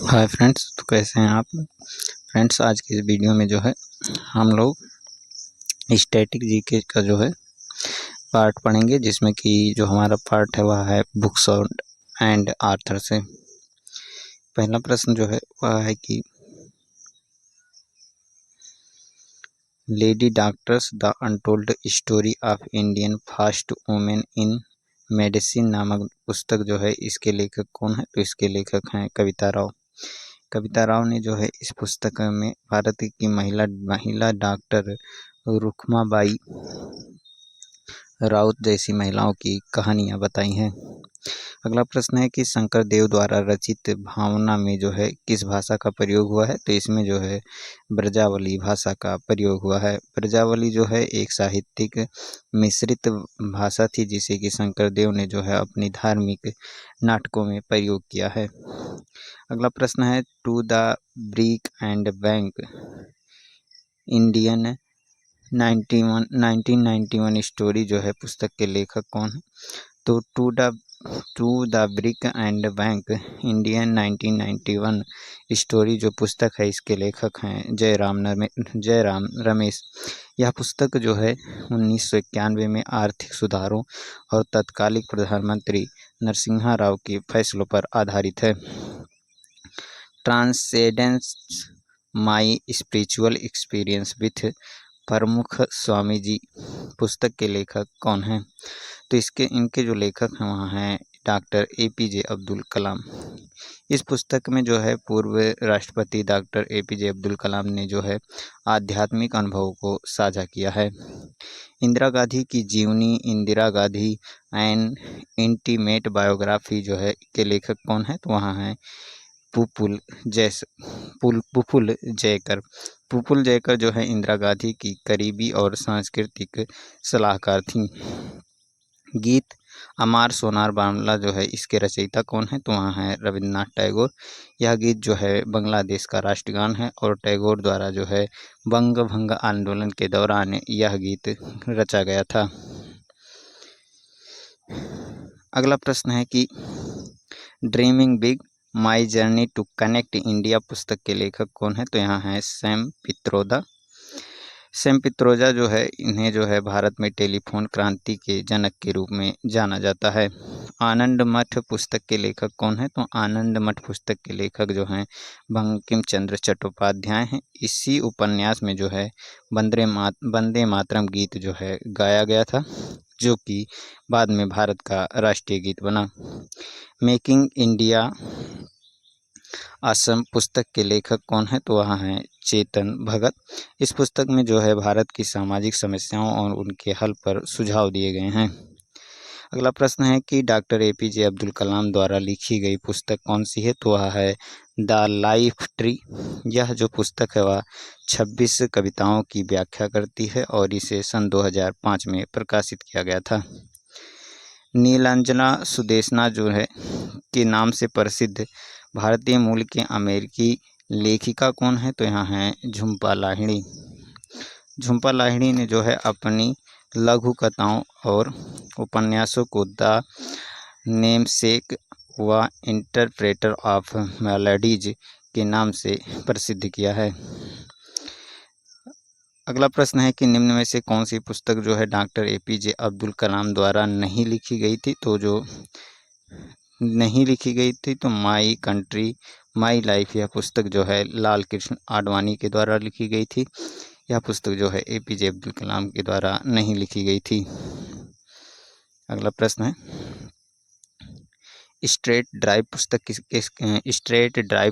Hi friends, तो कैसे हैं आप फ्रेंड्स। आज की इस वीडियो में जो है हम लोग स्टैटिक जीके का जो है पार्ट पढ़ेंगे, जिसमें कि जो हमारा पार्ट है वह है बुक्स एंड आर्थर से। पहला प्रश्न जो है वह है कि lady doctors the untold story of Indian first women in medicine नामक पुस्तक जो है, इसके लेखक कौन है? तो इसके लेखक हैं कविता राव। कविता राव ने जो है इस पुस्तक में भारत की महिला डॉक्टर रुखमाबाई राउत जैसी महिलाओं की कहानियाँ बताई हैं। अगला प्रश्न है कि शंकर देव द्वारा रचित भावना में जो है किस भाषा का प्रयोग हुआ है? तो इसमें जो है ब्रजावली भाषा का प्रयोग हुआ है। ब्रजावली जो है एक साहित्यिक मिश्रित भाषा थी, जिसे कि शंकर देव ने जो है अपनी धार्मिक नाटकों में प्रयोग किया है। अगला प्रश्न है to the brink and back Indian 1991 story जो है पुस्तक के लेखक कौन है? तो to the brink and back Indian 1991 story जो पुस्तक है, इसके लेखक हैं जयराम रमेश। यह पुस्तक जो है 1991 में आर्थिक सुधारों और तत्कालिक प्रधानमंत्री नरसिम्हा राव के फैसलों पर आधारित है। Transcendence my spiritual experience with प्रमुख स्वामी जी पुस्तक के लेखक कौन हैं? तो इनके जो लेखक हैं वहाँ हैं डॉक्टर APJ अब्दुल कलाम। इस पुस्तक में जो है पूर्व राष्ट्रपति डॉक्टर APJ अब्दुल कलाम ने जो है आध्यात्मिक अनुभवों को साझा किया है। इंदिरा गांधी की जीवनी, Indira Gandhi N intimate biography जो है के लेखक कौन है? तो वहाँ हैं पुपुल जयकर। पुपुल जयकर जो है इंदिरा गांधी की करीबी और सांस्कृतिक सलाहकार थीं। गीत अमार सोनार बांग्ला जो है इसके रचयिता कौन है? तो वहाँ है रविन्द्रनाथ टैगोर। यह गीत जो है बांग्लादेश का राष्ट्रगान है और टैगोर द्वारा जो है बंग भंग आंदोलन के दौरान यह गीत रचा गया था। अगला प्रश्न है कि dreaming big my journey to connect India पुस्तक के लेखक कौन है? तो यहाँ है सैम पित्रोदा। सैम पित्रोदा जो है इन्हें जो है भारत में टेलीफोन क्रांति के जनक के रूप में जाना जाता है। आनंद मठ पुस्तक के लेखक कौन है? तो आनंद मठ पुस्तक के लेखक जो हैं बंकिम चंद्र चट्टोपाध्याय हैं। इसी उपन्यास में जो है वंदे मातरम गीत जो है गाया गया था, जो कि बाद में भारत का राष्ट्रीय गीत बना। मेकिंग इंडिया असम पुस्तक के लेखक कौन है? तो वहाँ हैं चेतन भगत। इस पुस्तक में जो है भारत की सामाजिक समस्याओं और उनके हल पर सुझाव दिए गए हैं। अगला प्रश्न है कि डॉक्टर APJ अब्दुल कलाम द्वारा लिखी गई पुस्तक कौन सी है? तो वह है द लाइफ ट्री। यह जो पुस्तक है वह 26 कविताओं की व्याख्या करती है और इसे सन 2005 में प्रकाशित किया गया था। नीलांजना सुदेशना जो है के नाम से प्रसिद्ध भारतीय मूल के अमेरिकी लेखिका कौन है? तो यहाँ हैं झुम्पा लाहिड़ी। झुम्पा लाहिड़ी ने जो है अपनी लघु कथाओं और उपन्यासों को द नेमसेक व इंटरप्रेटर ऑफ मेलोडीज के नाम से प्रसिद्ध किया है। अगला प्रश्न है कि निम्न में से कौन सी पुस्तक जो है डॉक्टर APJ अब्दुल कलाम द्वारा नहीं लिखी गई थी? तो जो नहीं लिखी गई थी तो माई कंट्री माई लाइफ यह पुस्तक जो है लाल कृष्ण आडवाणी के द्वारा लिखी गई थी। यह पुस्तक जो है APJ अब्दुल कलाम के द्वारा नहीं लिखी गई थी। अगला प्रश्न है स्ट्रेट ड्राइव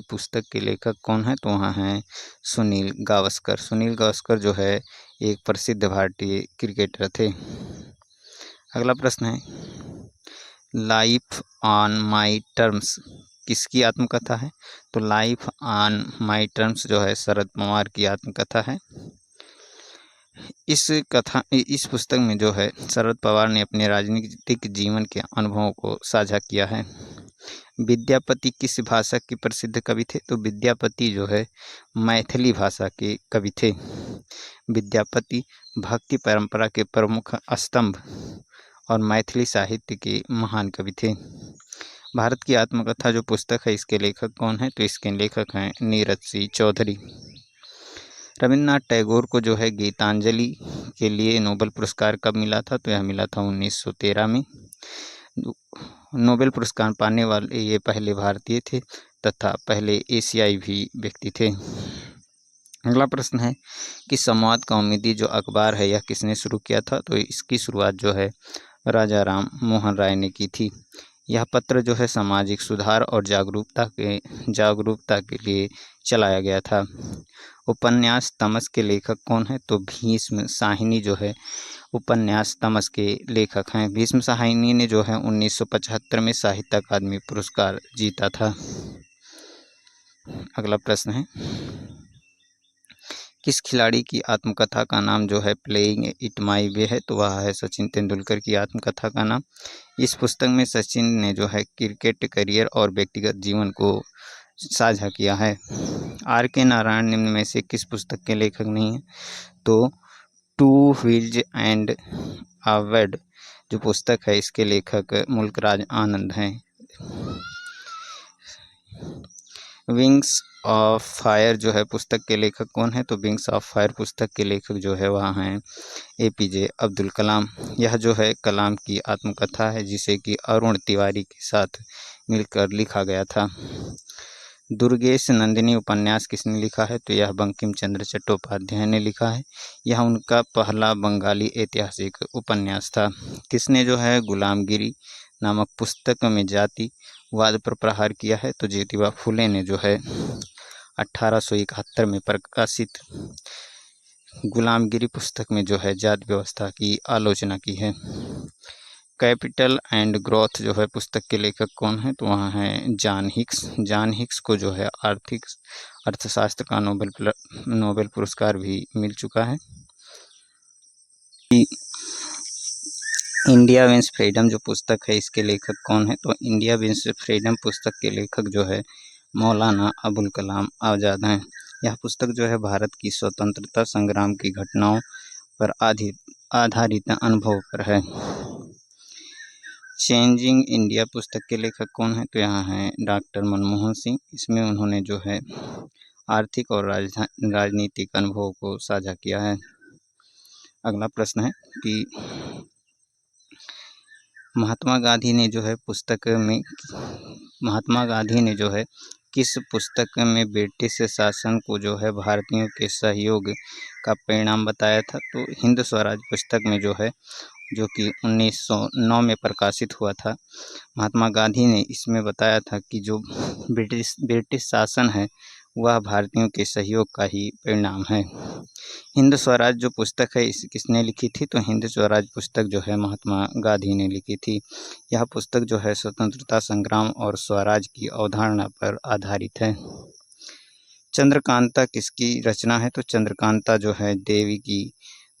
पुस्तक के लेखक कौन है? तो वहाँ हैं सुनील गावस्कर। सुनील गावस्कर जो है एक प्रसिद्ध भारतीय क्रिकेटर थे। अगला प्रश्न है लाइफ ऑन माई टर्म्स किसकी आत्मकथा है? तो लाइफ ऑन माई टर्म्स जो है शरद पवार की आत्मकथा है। इस पुस्तक में जो है शरद पवार ने अपने राजनीतिक जीवन के अनुभवों को साझा किया है। विद्यापति किस भाषा के प्रसिद्ध कवि थे? तो विद्यापति जो है मैथिली भाषा के कवि थे। विद्यापति भक्ति परंपरा के प्रमुख स्तंभ और मैथिली साहित्य के महान कवि थे। भारत की आत्मकथा जो पुस्तक है इसके लेखक कौन है? तो इसके लेखक हैं नीरज सिंह चौधरी। रविन्द्रनाथ टैगोर को जो है गीतांजलि के लिए नोबेल पुरस्कार कब मिला था? तो यह मिला था 1913 में। नोबेल पुरस्कार पाने वाले ये पहले भारतीय थे तथा पहले एशियाई भी व्यक्ति थे। अगला प्रश्न है कि संवाद कौमुदी जो अखबार है यह किसने शुरू किया था? तो इसकी शुरुआत जो है राजा राम मोहन राय ने की थी। यह पत्र जो है सामाजिक सुधार और जागरूकता के लिए चलाया गया था। उपन्यास तमस के लेखक कौन है? तो भीष्म साहिनी जो है उपन्यास तमस के लेखक हैं। भीष्म साहिनी ने जो है 1975 में साहित्य अकादमी पुरस्कार जीता था। अगला प्रश्न है किस खिलाड़ी की आत्मकथा का नाम जो है प्लेइंग इट माई वे है? तो वह है सचिन तेंदुलकर की आत्मकथा का नाम। इस पुस्तक में सचिन ने जो है क्रिकेट करियर और व्यक्तिगत जीवन को साझा किया है। R.K. नारायण निम्न में से किस पुस्तक के लेखक नहीं है? तो टू व्हील्स एंड अ वेड जो पुस्तक है इसके लेखक मुल्कराज आनंद हैं। विंग्स ऑफ फायर जो है पुस्तक के लेखक कौन है? तो विंग्स ऑफ फायर पुस्तक के लेखक जो है वह हैं APJ अब्दुल कलाम। यह जो है कलाम की आत्मकथा है जिसे कि अरुण तिवारी के साथ मिलकर लिखा गया था। दुर्गेश नंदिनी उपन्यास किसने लिखा है? तो यह बंकिम चंद्र चट्टोपाध्याय ने लिखा है। यह उनका पहला बंगाली ऐतिहासिक उपन्यास था। किसने जो है गुलामगिरी नामक पुस्तक में जातिवाद पर प्रहार किया है? तो ज्योतिबा फुले ने जो है 1871 में प्रकाशित गुलामगिरी पुस्तक में जो है जाति व्यवस्था की आलोचना की है। कैपिटल एंड ग्रोथ जो है पुस्तक के लेखक कौन है? तो वहाँ है जॉन हिक्स। जॉन हिक्स को जो है आर्थिक अर्थशास्त्र का नोबेल पुरस्कार भी मिल चुका है। इंडिया विंस फ्रीडम जो पुस्तक है इसके लेखक कौन है? तो इंडिया विंस फ्रीडम पुस्तक के लेखक जो है मौलाना अबुल कलाम आज़ाद हैं। यह पुस्तक जो है भारत की स्वतंत्रता संग्राम की घटनाओं पर आधारित अनुभव पर है। चेंजिंग इंडिया पुस्तक के लेखक कौन है? तो यहाँ हैं डॉक्टर मनमोहन सिंह। इसमें उन्होंने जो है आर्थिक और राजनीतिक अनुभव को साझा किया है। अगला प्रश्न है कि महात्मा गांधी ने जो है किस पुस्तक में ब्रिटिश शासन को जो है भारतीयों के सहयोग का परिणाम बताया था? तो हिंद स्वराज पुस्तक में जो है जो कि 1909 में प्रकाशित हुआ था। महात्मा गांधी ने इसमें बताया था कि जो ब्रिटिश शासन है वह भारतीयों के सहयोग का ही परिणाम है। हिंद स्वराज जो पुस्तक है इस किसने लिखी थी? तो हिंद स्वराज पुस्तक जो है महात्मा गांधी ने लिखी थी। यह पुस्तक जो है स्वतंत्रता संग्राम और स्वराज की अवधारणा पर आधारित है। चंद्रकांता किसकी रचना है? तो चंद्रकांता जो है देवकी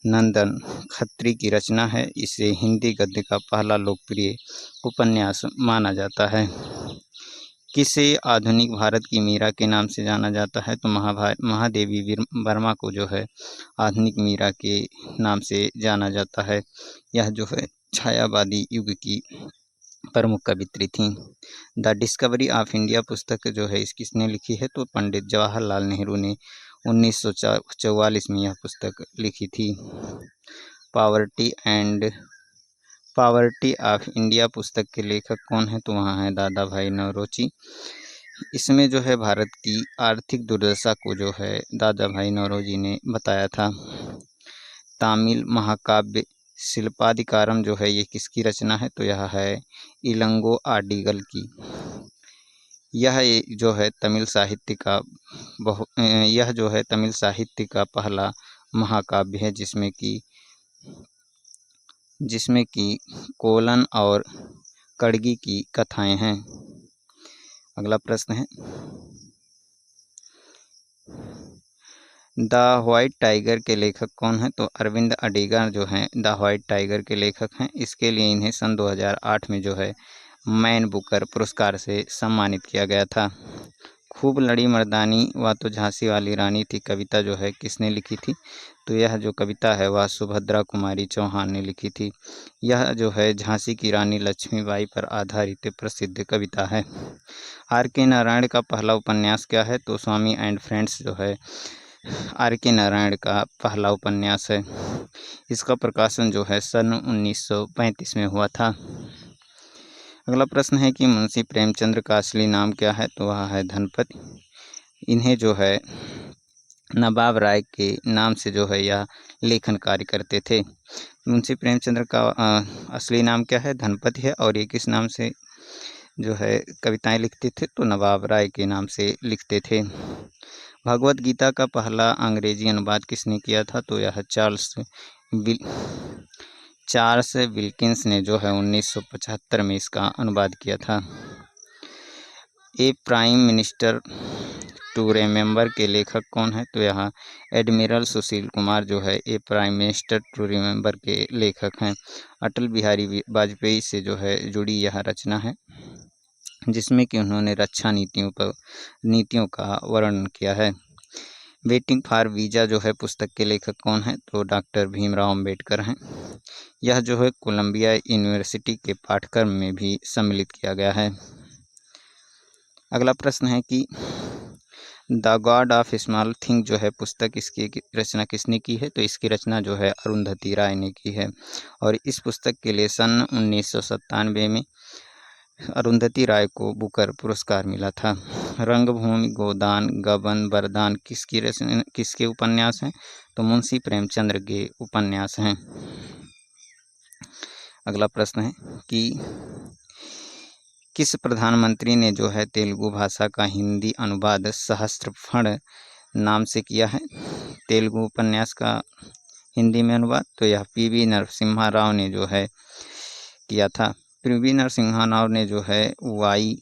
नंदन खत्री की रचना है। इसे हिंदी गद्य का पहला लोकप्रिय उपन्यास माना जाता है। किसे आधुनिक भारत की मीरा के नाम से जाना जाता है? तो महादेवी वर्मा को जो है आधुनिक मीरा के नाम से जाना जाता है। यह जो है छायावादी युग की प्रमुख कवित्री थी। द डिस्कवरी ऑफ इंडिया पुस्तक जो है किसने लिखी है? तो पंडित जवाहरलाल नेहरू ने 1944 में यह पुस्तक लिखी थी। पॉवर्टी ऑफ इंडिया पुस्तक के लेखक कौन है? तो वहाँ है दादा भाई नौरोजी। इसमें जो है भारत की आर्थिक दुर्दशा को जो है दादा भाई नौरोजी ने बताया था। तमिल महाकाव्य शिल्पाधिकारम जो है ये किसकी रचना है? तो यह है इलंगो आडिगल की। यह जो है तमिल साहित्य का पहला महाकाव्य है जिसमें कि कोलन और कड़गी की कथाएं हैं। अगला प्रश्न है द व्हाइट टाइगर के लेखक कौन है? तो अरविंद अडिगा जो हैं द व्हाइट टाइगर के लेखक हैं। इसके लिए इन्हें सन 2008 में जो है मैन बुकर पुरस्कार से सम्मानित किया गया था। खूब लड़ी मर्दानी वह तो झांसी वाली रानी थी कविता जो है किसने लिखी थी? तो यह जो कविता है वह सुभद्रा कुमारी चौहान ने लिखी थी। यह जो है झांसी की रानी लक्ष्मीबाई पर आधारित प्रसिद्ध कविता है। आर के नारायण का पहला उपन्यास क्या है? तो स्वामी एंड फ्रेंड्स जो है आर के नारायण का पहला उपन्यास है। इसका प्रकाशन जो है सन 1935 में हुआ था। अगला प्रश्न है कि मुंशी प्रेमचंद्र का असली नाम क्या है? तो वह है धनपति। इन्हें जो है नवाब राय के नाम से जो है यह लेखन कार्य करते थे। मुंशी प्रेमचंद्र का असली नाम क्या है? धनपति है। और ये किस नाम से जो है कविताएं लिखते थे? तो नवाब राय के नाम से लिखते थे। भगवत गीता का पहला अंग्रेजी अनुवाद किसने किया था? तो यह चार्ल्स विल्किंस ने जो है 1975 में इसका अनुवाद किया था। ए प्राइम मिनिस्टर टू रिमेंबर के लेखक कौन है? तो यहाँ एडमिरल सुशील कुमार जो है ए प्राइम मिनिस्टर टू रिमेंबर के लेखक हैं। अटल बिहारी वाजपेयी से जो है जुड़ी यह रचना है, जिसमें कि उन्होंने रक्षा नीतियों का वर्णन किया है। वेटिंग फॉर वीज़ा जो है पुस्तक के लेखक कौन है? तो डॉक्टर भीमराव अंबेडकर हैं। यह जो है कोलंबिया यूनिवर्सिटी के पाठ्यक्रम में भी सम्मिलित किया गया है। अगला प्रश्न है कि the God of small thing जो है पुस्तक, इसकी रचना किसने की है? तो इसकी रचना जो है अरुंधति राय ने की है। और इस पुस्तक के लिए सन 1997 में अरुंधति राय को बुकर पुरस्कार मिला था। रंगभूमि, गोदान, गबन, बरदान किसके उपन्यास हैं? तो मुंशी प्रेमचंद्र के उपन्यास हैं। अगला प्रश्न है कि किस प्रधानमंत्री ने जो है तेलुगु भाषा का हिंदी अनुवाद सहस्त्रफण नाम से किया है? तेलुगु उपन्यास का हिंदी में अनुवाद तो यह पीवी नरसिम्हा राव ने जो है किया था। पीवी नरसिम्हा राव ने जो है वाई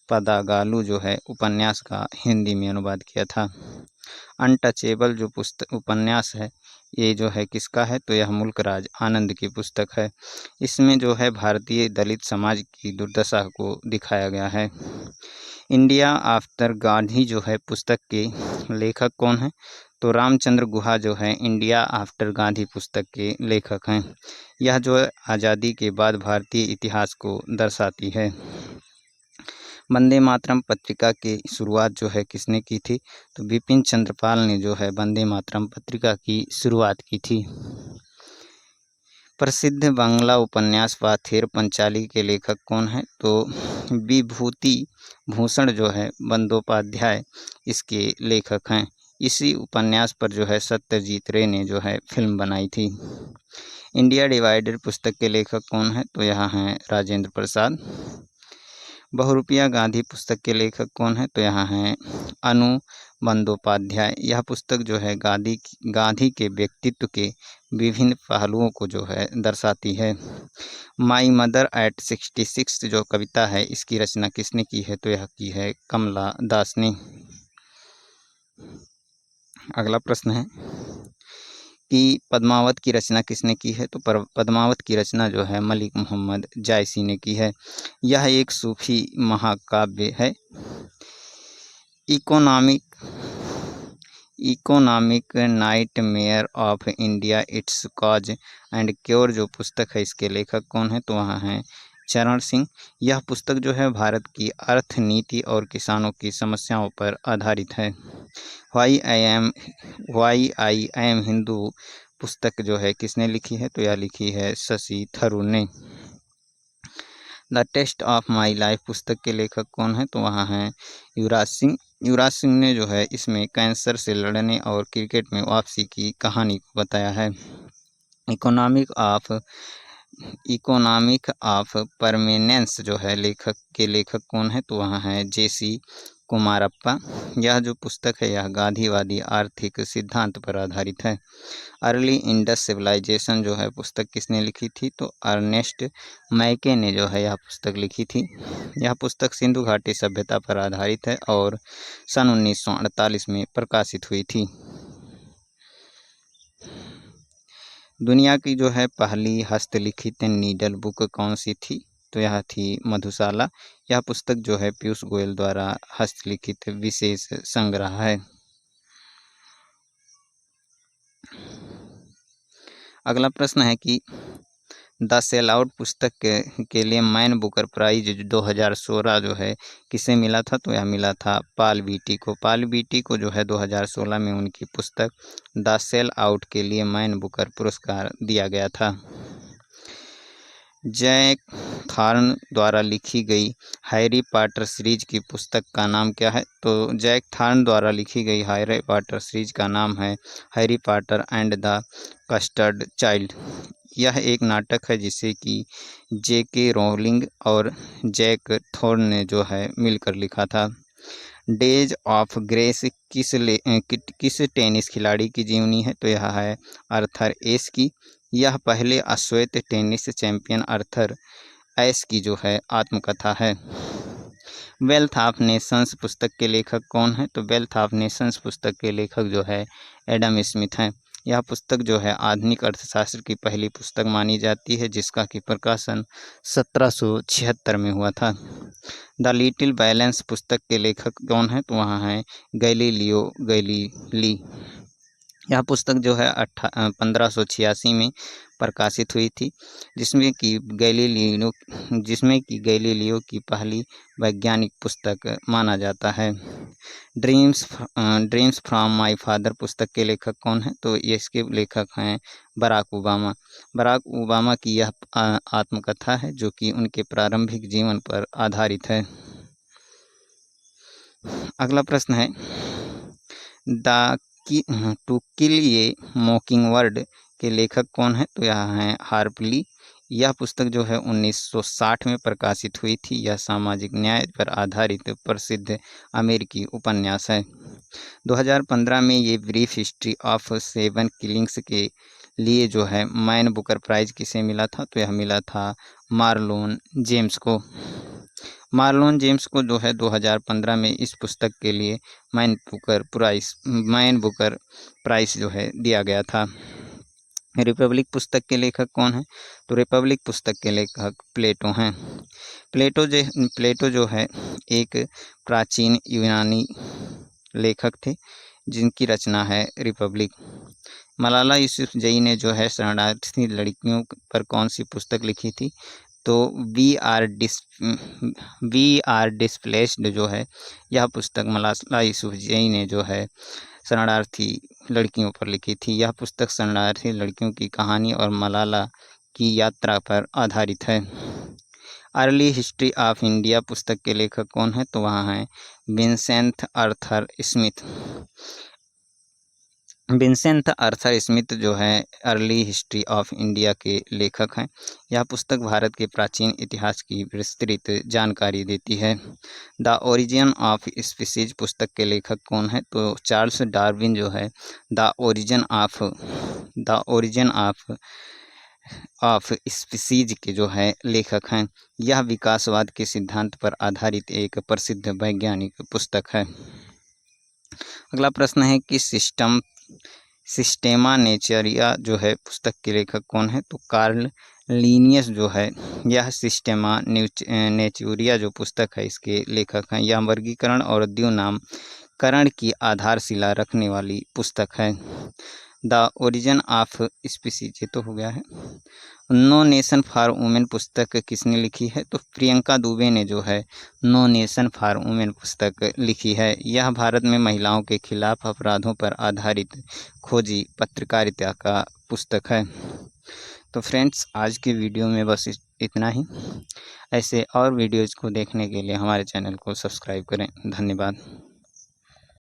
पदागालू जो है उपन्यास का हिंदी में अनुवाद किया था। अनटचेबल जो उपन्यास है ये जो है किसका है? तो यह मुल्कराज आनंद की पुस्तक है। इसमें जो है भारतीय दलित समाज की दुर्दशा को दिखाया गया है। इंडिया आफ्टर गांधी जो है पुस्तक के लेखक कौन है? तो रामचंद्र गुहा जो है इंडिया आफ्टर गांधी पुस्तक के लेखक हैं। यह जो है आज़ादी के बाद भारतीय इतिहास को दर्शाती है। वंदे मातरम पत्रिका की शुरुआत जो है किसने की थी? तो बिपिन चंद्रपाल ने जो है वंदे मातरम पत्रिका की शुरुआत की थी। प्रसिद्ध बांग्ला उपन्यास पाथेर पंचाली के लेखक कौन है? तो विभूति भूषण जो है बंदोपाध्याय इसके लेखक हैं। इसी उपन्यास पर जो है सत्यजीत रे ने जो है फिल्म बनाई थी। इंडिया डिवाइडेड पुस्तक के लेखक कौन है? तो यहाँ हैं राजेंद्र प्रसाद। बहुरूपिया गांधी पुस्तक के लेखक कौन है? तो यहाँ हैं अनु बंदोपाध्याय। यह पुस्तक जो है गांधी के व्यक्तित्व के विभिन्न पहलुओं को जो है दर्शाती है। माई मदर एट 66 जो कविता है इसकी रचना किसने की है? तो यह की है कमला दास ने। अगला प्रश्न है कि पद्मावत की रचना किसने की है? तो पद्मावत की रचना जो है मलिक मोहम्मद जायसी ने की है। यह एक सूफी महाकाव्य है। Economic nightmare of India it's cause and cure जो पुस्तक है इसके लेखक कौन है? तो वहाँ हैं चरण सिंह। यह पुस्तक जो है भारत की अर्थनीति और किसानों की समस्याओं पर आधारित है। व्हाई आई एम हिंदू पुस्तक जो है किसने लिखी है? तो यह लिखी है शशि थरूर ने। The taste of my life पुस्तक के लेखक कौन है? तो वहाँ हैं युवराज सिंह। युवराज सिंह ने जो है इसमें कैंसर से लड़ने और क्रिकेट में वापसी की कहानी को बताया है। इकोनॉमिक ऑफ परमानेंस जो है लेखक कौन है? तो वहाँ है जेसी कुमारप्पा। यह जो पुस्तक है यह गांधीवादी आर्थिक सिद्धांत पर आधारित है। अर्ली इंडस सिविलाइजेशन जो है पुस्तक किसने लिखी थी? तो अर्नेस्ट मैके ने जो है यह पुस्तक लिखी थी। यह पुस्तक सिंधु घाटी सभ्यता पर आधारित है और सन 1948 में प्रकाशित हुई थी। दुनिया की जो है पहली हस्तलिखित नीडल बुक कौन सी थी? तो यह थी मधुशाला। यह पुस्तक जो है पीयूष गोयल द्वारा हस्तलिखित विशेष संग्रह है। अगला प्रश्न है कि द सेल आउट पुस्तक के लिए मैन बुकर प्राइज 2016 जो है किसे मिला था, तो यह मिला था पॉल बीटी को। पॉल बीटी को जो है 2016 में उनकी पुस्तक द सेल आउट के लिए मैन बुकर पुरस्कार दिया गया था। जैक थॉर्न द्वारा लिखी गई हैरी पॉटर सीरीज की पुस्तक का नाम क्या है, तो जैक थॉर्न द्वारा लिखी गई हैरी पॉटर सीरीज का नाम है Harry Potter and the custard child. यह एक नाटक है जिसे कि J.K. रोलिंग और जैक थॉर्न ने जो है मिलकर लिखा था। डेज ऑफ ग्रेस किस टेनिस खिलाड़ी की जीवनी है, तो यह है आर्थर एश की। यह पहले अश्वेत टेनिस चैंपियन आर्थर एश की जो है आत्मकथा है। वेल्थ ऑफ नेशंस पुस्तक के लेखक कौन है, तो वेल्थ ऑफ नेशंस पुस्तक के लेखक जो है एडम स्मिथ हैं। यह पुस्तक जो है आधुनिक अर्थशास्त्र की पहली पुस्तक मानी जाती है, जिसका कि प्रकाशन 1776 में हुआ था। द लिटिल बैलेंस पुस्तक के लेखक कौन है, तो वहाँ है गैलीलियो गैलीली। यह पुस्तक जो है 1586 में प्रकाशित हुई थी, जिसमें कि गैलीलियो की पहली वैज्ञानिक पुस्तक माना जाता है। ड्रीम्स फ्रॉम माय फादर पुस्तक के लेखक कौन है, तो इसके लेखक हैं बराक ओबामा। बराक ओबामा की यह आत्मकथा है जो कि उनके प्रारंभिक जीवन पर आधारित है। अगला प्रश्न है टू किल ए मॉकिंगबर्ड के लेखक कौन है, तो यह है हार्पर ली। यह पुस्तक जो है 1960 में प्रकाशित हुई थी। यह सामाजिक न्याय पर आधारित प्रसिद्ध अमेरिकी उपन्यास है। 2015 में ये ब्रीफ हिस्ट्री ऑफ 7 किलिंग्स के लिए जो है मैन बुकर प्राइज किसे मिला था, तो यह मिला था मार्लोन जेम्स को। मार्लोन जेम्स को जो है 2015 में इस पुस्तक के लिए मैन बुकर प्राइज जो है दिया गया था। रिपब्लिक पुस्तक के लेखक कौन है, तो रिपब्लिक पुस्तक के लेखक प्लेटो हैं। प्लेटो जो है एक प्राचीन यूनानी लेखक थे जिनकी रचना है रिपब्लिक। मलाला यूसुफजई ने जो है शरणार्थी लड़कियों पर कौन सी पुस्तक लिखी थी, तो वी आर डिस्प्लेस्ड जो है यह पुस्तक मलाला यूसुफजई ने जो है शरणार्थी लड़कियों पर लिखी थी। यह पुस्तक शरणार्थी लड़कियों की कहानी और मलाला की यात्रा पर आधारित है। अर्ली हिस्ट्री ऑफ इंडिया पुस्तक के लेखक कौन है, तो वहाँ हैं Vincent Arthur Smith. Vincent Arthur Smith जो है अर्ली हिस्ट्री ऑफ इंडिया के लेखक हैं। यह पुस्तक भारत के प्राचीन इतिहास की विस्तृत जानकारी देती है। द ओरिजिन ऑफ स्पीसीज पुस्तक के लेखक कौन है, तो चार्ल्स डार्विन जो है द ओरिजिन ऑफ स्पीसीज के जो है लेखक हैं। यह विकासवाद के सिद्धांत पर आधारित एक प्रसिद्ध वैज्ञानिक पुस्तक है। अगला प्रश्न है कि सिस्टेमा नेचुरिया जो है पुस्तक के लेखक कौन है, तो कार्ल लीनियस जो है यह सिस्टेमा नेचुरिया जो पुस्तक है इसके लेखक हैं। यह वर्गीकरण और द्विनामकरण की आधारशिला रखने वाली पुस्तक है। द ओरिजिन ऑफ स्पीसीज ये तो हो गया है। नो नेशन फॉर वुमेन पुस्तक किसने लिखी है, तो प्रियंका दुबे ने जो है नो नेशन फॉर वुमेन पुस्तक लिखी है। यह भारत में महिलाओं के खिलाफ अपराधों पर आधारित खोजी पत्रकारिता का पुस्तक है। तो फ्रेंड्स आज के वीडियो में बस इतना ही। ऐसे और वीडियोज़ को देखने के लिए हमारे चैनल को सब्सक्राइब करें। धन्यवाद।